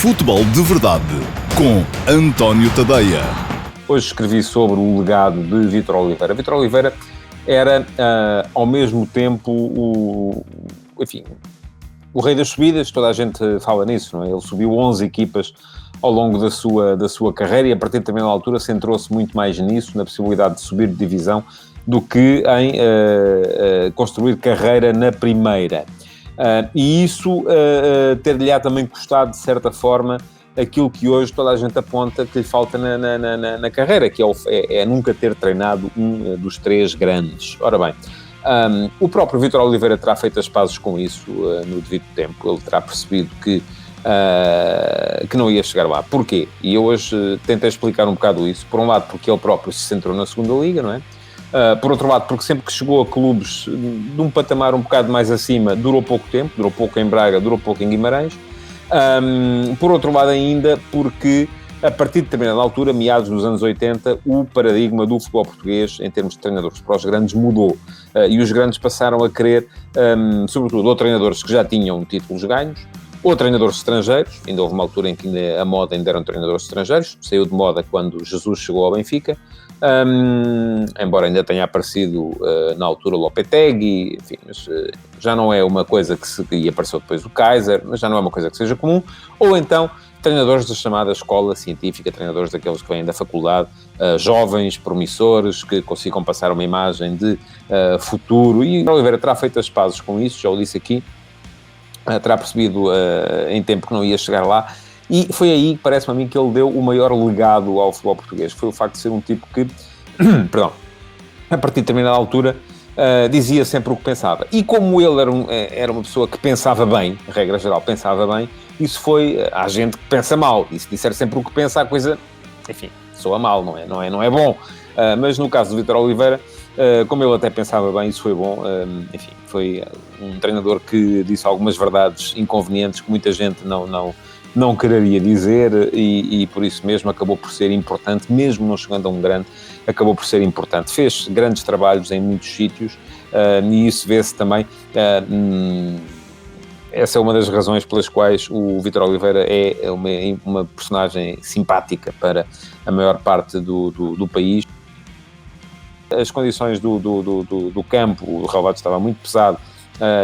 Futebol de Verdade, com António Tadeia. Hoje escrevi sobre o legado de Vítor Oliveira. Vítor Oliveira era, ao mesmo tempo, o rei das subidas. Toda a gente fala nisso, não é? Ele subiu 11 equipas ao longo da sua carreira e, a partir de também da altura, centrou-se muito mais nisso, na possibilidade de subir de divisão, do que em construir carreira na primeira. E isso ter-lhe-á também custado, de certa forma, aquilo que hoje toda a gente aponta que lhe falta na carreira, que é nunca ter treinado um dos três grandes. Ora bem, o próprio Vítor Oliveira terá feito as pazes com isso no devido tempo. Ele terá percebido que não ia chegar lá. Porquê? E eu hoje tentei explicar um bocado isso. Por um lado, porque ele próprio se centrou na segunda liga, não é? Por outro lado, porque sempre que chegou a clubes de um patamar um bocado mais acima, durou pouco tempo, durou pouco em Braga, durou pouco em Guimarães. Por outro lado ainda, porque a partir de determinada altura, meados dos anos 80, o paradigma do futebol português, em termos de treinadores para os grandes, mudou. E os grandes passaram a querer, sobretudo, ou treinadores que já tinham títulos ganhos, ou treinadores estrangeiros. Ainda houve uma altura em que a moda ainda eram treinadores estrangeiros. Saiu de moda quando Jesus chegou ao Benfica. Embora ainda tenha aparecido na altura o Lopetegui, enfim, mas já não é uma coisa e apareceu depois o Kaiser, mas já não é uma coisa que seja comum. Ou então treinadores da chamada escola científica, treinadores daqueles que vêm da faculdade, jovens, promissores, que consigam passar uma imagem de futuro. E Oliveira terá feito as pazes com isso, já o disse aqui, terá percebido em tempo que não ia chegar lá. E foi aí, parece-me a mim, que ele deu o maior legado ao futebol português. Foi o facto de ser um tipo que, a partir de determinada altura, dizia sempre o que pensava. E como ele era uma pessoa que pensava bem, regra geral, pensava bem, isso foi à gente que pensa mal. E se disser sempre o que pensa, a coisa, enfim, soa mal, não é bom. Mas no caso do Vítor Oliveira, como ele até pensava bem, isso foi bom. Enfim, foi um treinador que disse algumas verdades inconvenientes que muita gente não quereria dizer e por isso mesmo acabou por ser importante, mesmo não chegando a um grande, acabou por ser importante. Fez grandes trabalhos em muitos sítios e isso vê-se também. Essa é uma das razões pelas quais o Vítor Oliveira é uma personagem simpática para a maior parte do país. As condições do campo, o relvado estava muito pesado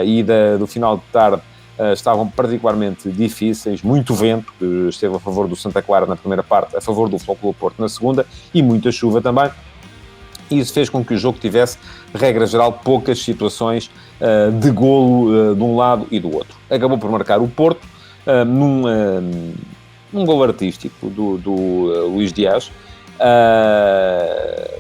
e do final de tarde estavam particularmente difíceis, muito vento, que esteve a favor do Santa Clara na primeira parte, a favor do Futebol Porto na segunda, e muita chuva também. E isso fez com que o jogo tivesse, regra geral, poucas situações de golo de um lado e do outro. Acabou por marcar o Porto num golo artístico do Luís Dias.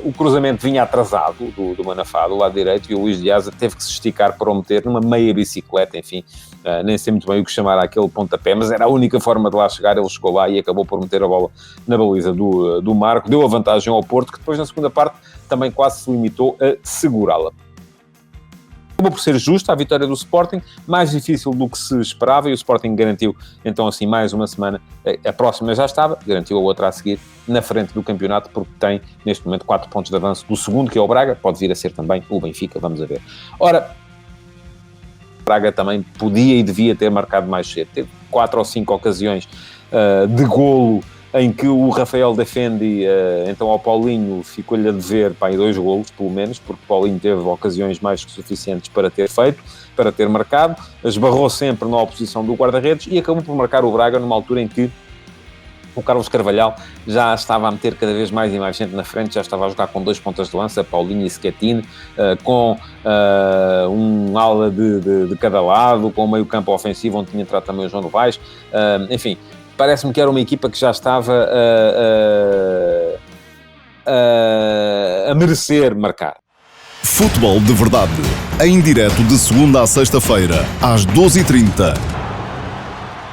O cruzamento vinha atrasado do Manafá, do lado direito, e o Luís Dias teve que se esticar para o meter numa meia bicicleta, enfim, nem sei muito bem o que chamar aquele pontapé, mas era a única forma de lá chegar. Ele chegou lá e acabou por meter a bola na baliza do Marco, deu a vantagem ao Porto, que depois na segunda parte também quase se limitou a segurá-la. Acabou por ser justa a vitória do Sporting, mais difícil do que se esperava, e o Sporting garantiu, então, assim, mais uma semana. A próxima já estava, garantiu a outra a seguir, na frente do campeonato, porque tem, neste momento, 4 pontos de avanço do segundo, que é o Braga, pode vir a ser também o Benfica, vamos a ver. Ora, o Braga também podia e devia ter marcado mais cedo. Teve 4 ou 5 ocasiões de golo, em que o Rafael defende, então ao Paulinho ficou-lhe a dever, aí 2 golos, pelo menos, porque o Paulinho teve ocasiões mais que suficientes para ter feito, para ter marcado, esbarrou sempre na oposição do guarda-redes e acabou por marcar o Braga numa altura em que o Carlos Carvalhal já estava a meter cada vez mais e mais gente na frente, já estava a jogar com 2 pontas de lança, Paulinho e Schettino, com um ala de cada lado, com o meio campo ofensivo, onde tinha entrado também o João Novaes, enfim. Parece-me que era uma equipa que já estava a merecer marcar. Futebol de Verdade, em direto de segunda a sexta-feira, às 12h30,